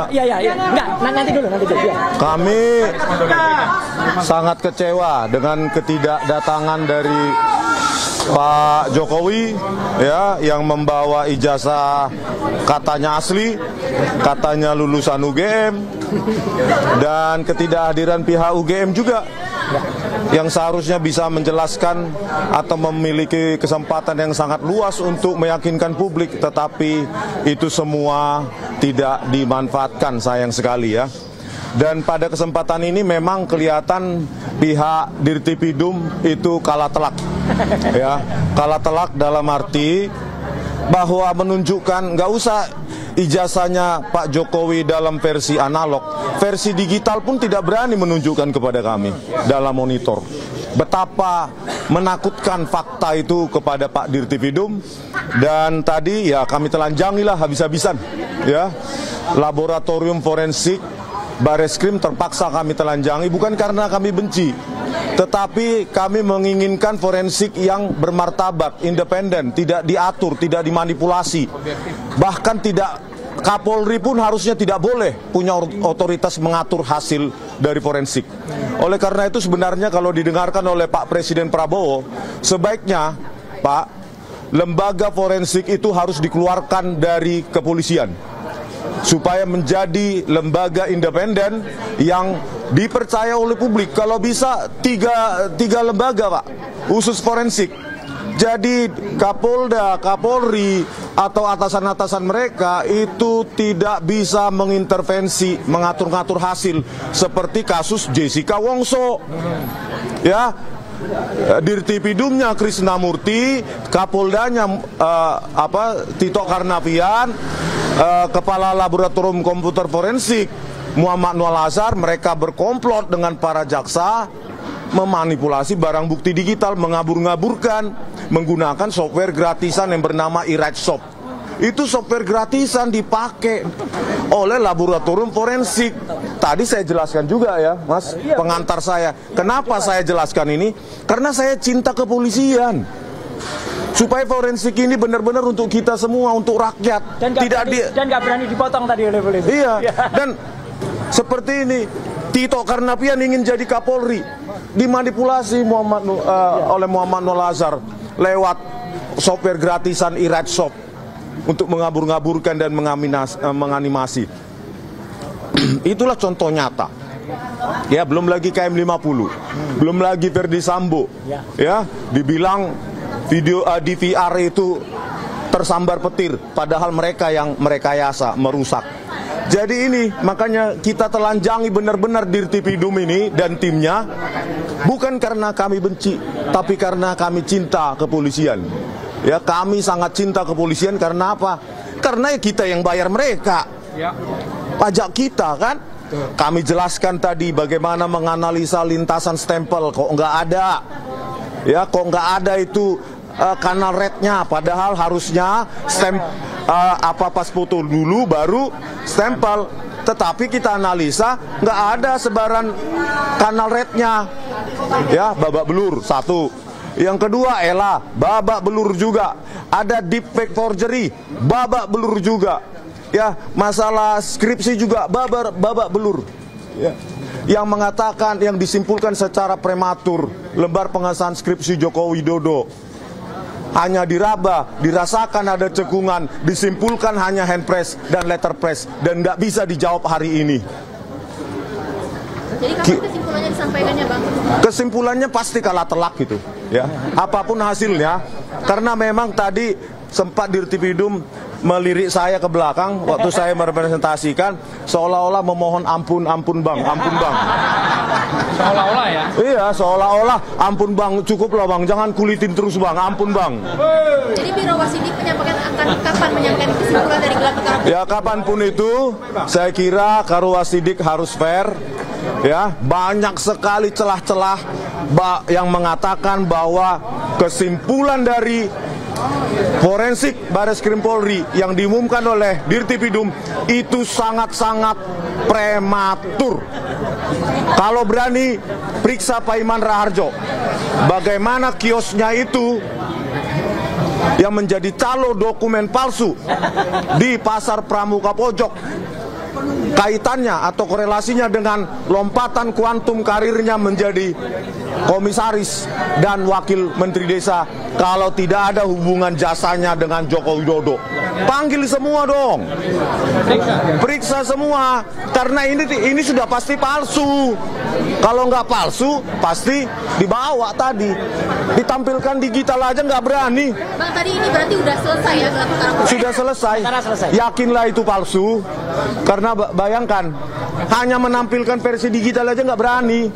Iya. Enggak, nanti dulu. Ya. Kami sangat kecewa dengan ketidakdatangan dari Pak Jokowi ya, yang membawa ijazah katanya asli, katanya lulusan UGM, dan ketidakhadiran pihak UGM juga yang seharusnya bisa menjelaskan atau memiliki kesempatan yang sangat luas untuk meyakinkan publik, tetapi itu semua tidak dimanfaatkan, sayang sekali ya. Dan pada kesempatan ini memang kelihatan pihak Dirtipidum itu kalah telak, ya, kalah telak dalam arti bahwa menunjukkan nggak usah ijazahnya Pak Jokowi dalam versi analog, versi digital pun tidak berani menunjukkan kepada kami dalam monitor. Betapa menakutkan fakta itu kepada Pak Dirtipidum, dan tadi ya kami telanjangilah habis-habisan, ya, laboratorium forensik Bareskrim terpaksa kami telanjangi, bukan karena kami benci, tetapi kami menginginkan forensik yang bermartabat, independen, tidak diatur, tidak dimanipulasi. Bahkan tidak, Kapolri pun harusnya tidak boleh punya otoritas mengatur hasil dari forensik. Oleh karena itu sebenarnya kalau didengarkan oleh Pak Presiden Prabowo, sebaiknya Pak, lembaga forensik itu harus dikeluarkan dari kepolisian supaya menjadi lembaga independen yang dipercaya oleh publik. Kalau bisa tiga lembaga Pak, khusus forensik. Jadi Kapolda, Kapolri, atau atasan-atasan mereka itu tidak bisa mengintervensi, mengatur-ngatur hasil seperti kasus Jessica Wongso, ya. Dirtipidumnya Krisnamurti, Kapoldanya Tito Karnavian, Kepala Laboratorium Komputer Forensik Muhammad Noel Azhar, mereka berkomplot dengan para jaksa memanipulasi barang bukti digital, mengabur-ngaburkan menggunakan software gratisan yang bernama iRightShop. Itu software gratisan dipakai oleh laboratorium forensik. Tadi saya jelaskan juga ya, Mas, pengantar saya. Kenapa saya jelaskan ini? Karena saya cinta kepolisian. Supaya forensik ini benar-benar untuk kita semua, untuk rakyat. Dan nggak berani dipotong tadi oleh polisi. Iya. Dan seperti ini, Tito Karnavian ingin jadi Kapolri, dimanipulasi oleh Muhammad Noel Azhar lewat software gratisan iRightShop untuk mengabur-ngaburkan dan menganimasi. Itulah contoh nyata. Ya, belum lagi KM50, belum lagi Verdi Sambo, ya, dibilang video DVR itu tersambar petir, padahal mereka yang merekayasa, merusak. Jadi ini makanya kita telanjangi benar-benar Dirtipidum ini dan timnya, bukan karena kami benci, tapi karena kami cinta kepolisian. Ya, kami sangat cinta kepolisian karena apa? Karena kita yang bayar mereka, pajak kita kan. Kami jelaskan tadi bagaimana menganalisa lintasan stempel, kok nggak ada, ya, kok nggak ada itu kanal rednya, padahal harusnya pas foto dulu baru stempel. Tetapi kita analisa nggak ada sebaran kanal rednya, ya, babak belur satu. Yang kedua, babak belur juga. Ada deepfake forgery, babak belur juga. Ya, masalah skripsi juga babak belur. Ya. Yang mengatakan, yang disimpulkan secara prematur, lembar pengesahan skripsi Joko Widodo hanya diraba, dirasakan ada cekungan, disimpulkan hanya handpress dan letterpress, dan nggak bisa dijawab hari ini. Jadi kapan kesimpulannya disampaikannya, Bang? Kesimpulannya pasti kalah telak gitu, ya. Apapun hasilnya, karena memang tadi sempat Dirtipidum melirik saya ke belakang waktu saya merepresentasikan, seolah-olah memohon ampun Bang, ampun Bang. Seolah-olah ya? Iya, seolah-olah ampun Bang, cukuplah Bang, jangan kulitin terus Bang, ampun Bang. Jadi Biro Wasidik menyampaikan akan kapan menyampaikan kesimpulan dari gelar perkara? Ya, kapanpun itu, saya kira Karo Wasidik harus fair. Ya, banyak sekali celah-celah yang mengatakan bahwa kesimpulan dari forensik Bareskrim Polri yang diumumkan oleh Dirtipidum itu sangat-sangat prematur. Kalau berani periksa Pak Iman Raharjo, bagaimana kiosnya itu yang menjadi calo dokumen palsu di pasar Pramuka Pojok, kaitannya atau korelasinya dengan lompatan kuantum karirnya menjadi komisaris dan wakil menteri desa, kalau tidak ada hubungan jasanya dengan Joko Widodo. Panggil semua dong, periksa semua, karena ini sudah pasti palsu. Kalau nggak palsu pasti dibawa tadi, ditampilkan digital aja nggak berani. Bang, tadi ini berarti udah selesai ya gelar perkara? Sudah selesai. Yakinlah itu palsu, karena bayangkan hanya menampilkan versi digital aja nggak berani.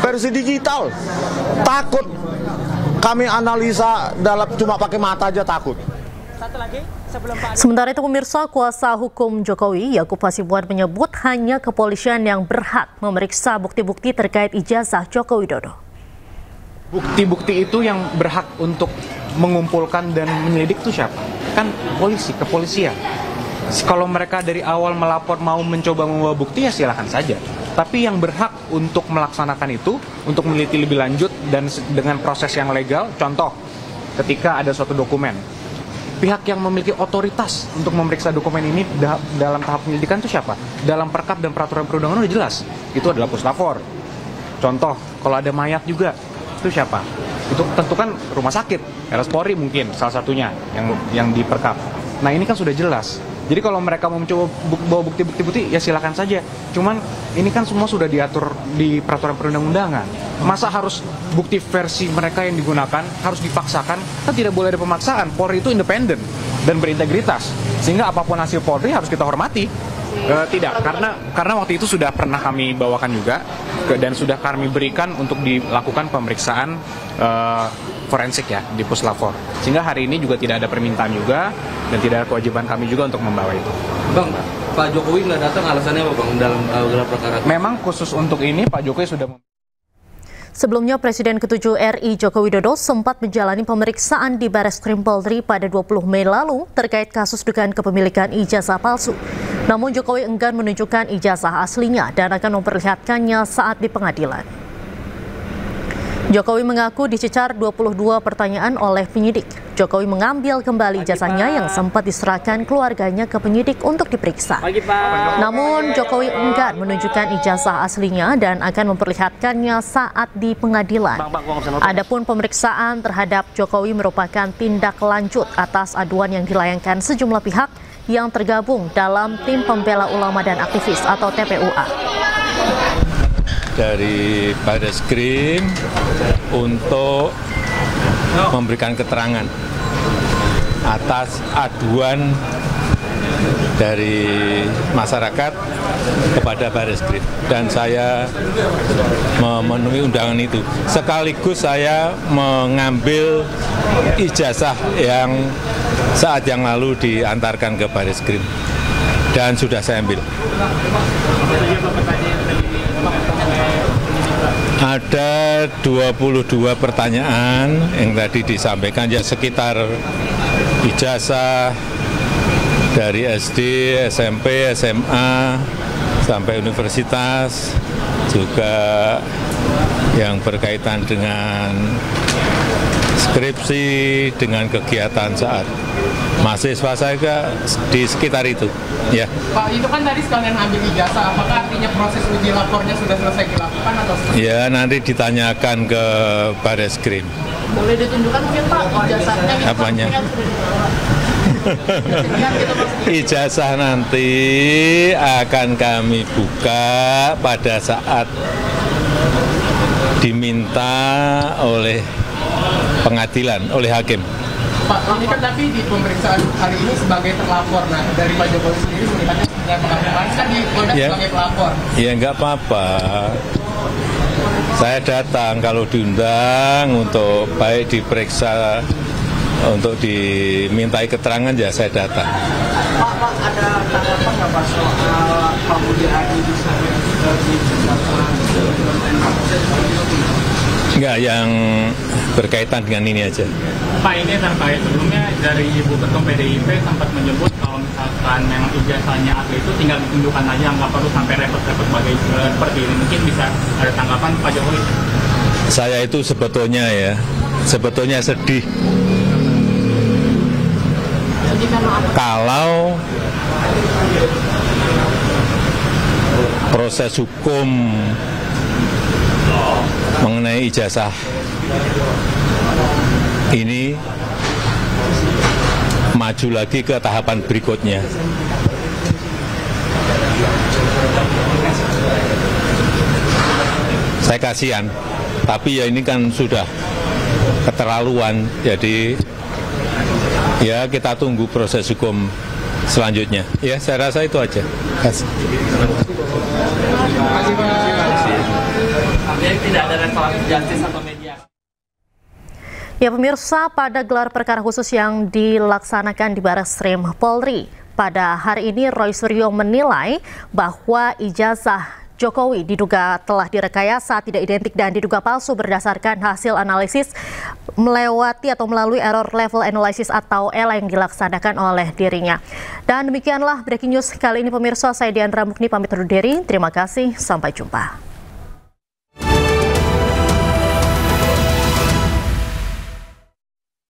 Versi digital, takut. Kami analisa dalam cuma pakai mata aja takut. Satu lagi, sebelum Pak... Sementara itu pemirsa, kuasa hukum Jokowi Yakub Hasibuan menyebut hanya kepolisian yang berhak memeriksa bukti-bukti terkait ijazah Joko Widodo. Bukti-bukti itu yang berhak untuk mengumpulkan dan menyelidik itu siapa? Kan polisi, kepolisian. Kalau mereka dari awal melapor mau mencoba membawa bukti ya silakan saja. Tapi yang berhak untuk melaksanakan itu, untuk meneliti lebih lanjut dan dengan proses yang legal, contoh ketika ada suatu dokumen, pihak yang memiliki otoritas untuk memeriksa dokumen ini dalam tahap penyelidikan itu siapa? Dalam perkap dan peraturan perundangan udah jelas, itu adalah puslapor. Contoh, kalau ada mayat juga, itu siapa? Itu tentu kan rumah sakit, RS Polri mungkin salah satunya yang diperkap. Nah ini kan sudah jelas. Jadi kalau mereka mau mencoba bawa bukti-bukti ya silakan saja. Cuman ini kan semua sudah diatur di peraturan perundang-undangan. Masa harus bukti versi mereka yang digunakan harus dipaksakan? Kan tidak boleh ada pemaksaan. Polri itu independen dan berintegritas. Sehingga apapun hasil Polri harus kita hormati. Tidak, karena waktu itu sudah pernah kami bawakan juga dan sudah kami berikan untuk dilakukan pemeriksaan forensik ya di Puslapor. Sehingga hari ini juga tidak ada permintaan juga dan tidak ada kewajiban kami juga untuk membawa itu. Bang, Pak Jokowi nggak datang alasannya apa Bang dalam gelar perkara? Memang khusus untuk ini Pak Jokowi sudah. Sebelumnya, Presiden ke-7 RI Joko Widodo sempat menjalani pemeriksaan di Bareskrim Polri pada 20 Mei lalu terkait kasus dugaan kepemilikan ijazah palsu. Namun Jokowi enggan menunjukkan ijazah aslinya dan akan memperlihatkannya saat di pengadilan. Jokowi mengaku dicecar 22 pertanyaan oleh penyidik. Jokowi mengambil kembali ijazahnya yang sempat diserahkan keluarganya ke penyidik untuk diperiksa. Namun Jokowi enggan menunjukkan ijazah aslinya dan akan memperlihatkannya saat di pengadilan. Adapun pemeriksaan terhadap Jokowi merupakan tindak lanjut atas aduan yang dilayangkan sejumlah pihak yang tergabung dalam Tim Pembela Ulama dan Aktivis atau TPUA. Dari Bareskrim untuk memberikan keterangan atas aduan dari masyarakat kepada Bareskrim, dan saya memenuhi undangan itu. Sekaligus saya mengambil ijazah yang saat yang lalu diantarkan ke Bareskrim dan sudah saya ambil. Ada 22 pertanyaan yang tadi disampaikan, ya sekitar ijazah dari SD, SMP, SMA, sampai universitas, juga yang berkaitan dengan skripsi, dengan kegiatan saat mahasiswa saya di sekitar itu. Ya. Pak, itu kan tadi sekalian ambil ijazah, apakah artinya proses uji lapornya sudah selesai dilakukan atau selesai? Ya, nanti ditanyakan ke Bareskrim. Boleh ditunjukkan mungkin Pak ijazahnya? Apanya? Ijazah nanti akan kami buka pada saat diminta oleh pengadilan, oleh hakim. Pak, ini kan tapi di pemeriksaan hari ini sebagai terlapor, nah dari Pak Jokowi sendiri melihatnya sebagai pelapor, kan di Polda Ya. Sebagai pelapor. Ya nggak apa-apa. Saya datang kalau diundang untuk baik diperiksa, untuk dimintai keterangan ya saya datang. Pak, ada tanggapan nggak Pak soal Pak Budi Ari bisa Enggak, yang berkaitan dengan ini aja. Pak, ini terkait sebelumnya dari Ibu Ketum PDIP sempat menyebut kalau misalkan memang ijazahnya asli itu tinggal ditunjukkan aja, nggak perlu sampai repot-repot seperti ini. Mungkin bisa ada tanggapan Pak Jokowi? Saya itu sebetulnya ya sebetulnya sedih kalau proses hukum mengenai ijazah ini maju lagi ke tahapan berikutnya. Saya kasihan, tapi ya ini kan sudah keterlaluan, jadi ya kita tunggu proses hukum selanjutnya. Ya, saya rasa itu aja. Tidak ada restoratif justice atau mediasi. Ya pemirsa, pada gelar perkara khusus yang dilaksanakan di Bareskrim Polri pada hari ini, Roy Suryo menilai bahwa ijazah Jokowi diduga telah direkayasa, tidak identik dan diduga palsu berdasarkan hasil analisis melewati atau melalui error level analysis atau ELA yang dilaksanakan oleh dirinya. Dan demikianlah breaking news kali ini pemirsa, saya Diandra Mukni pamit undur diri. Terima kasih, sampai jumpa.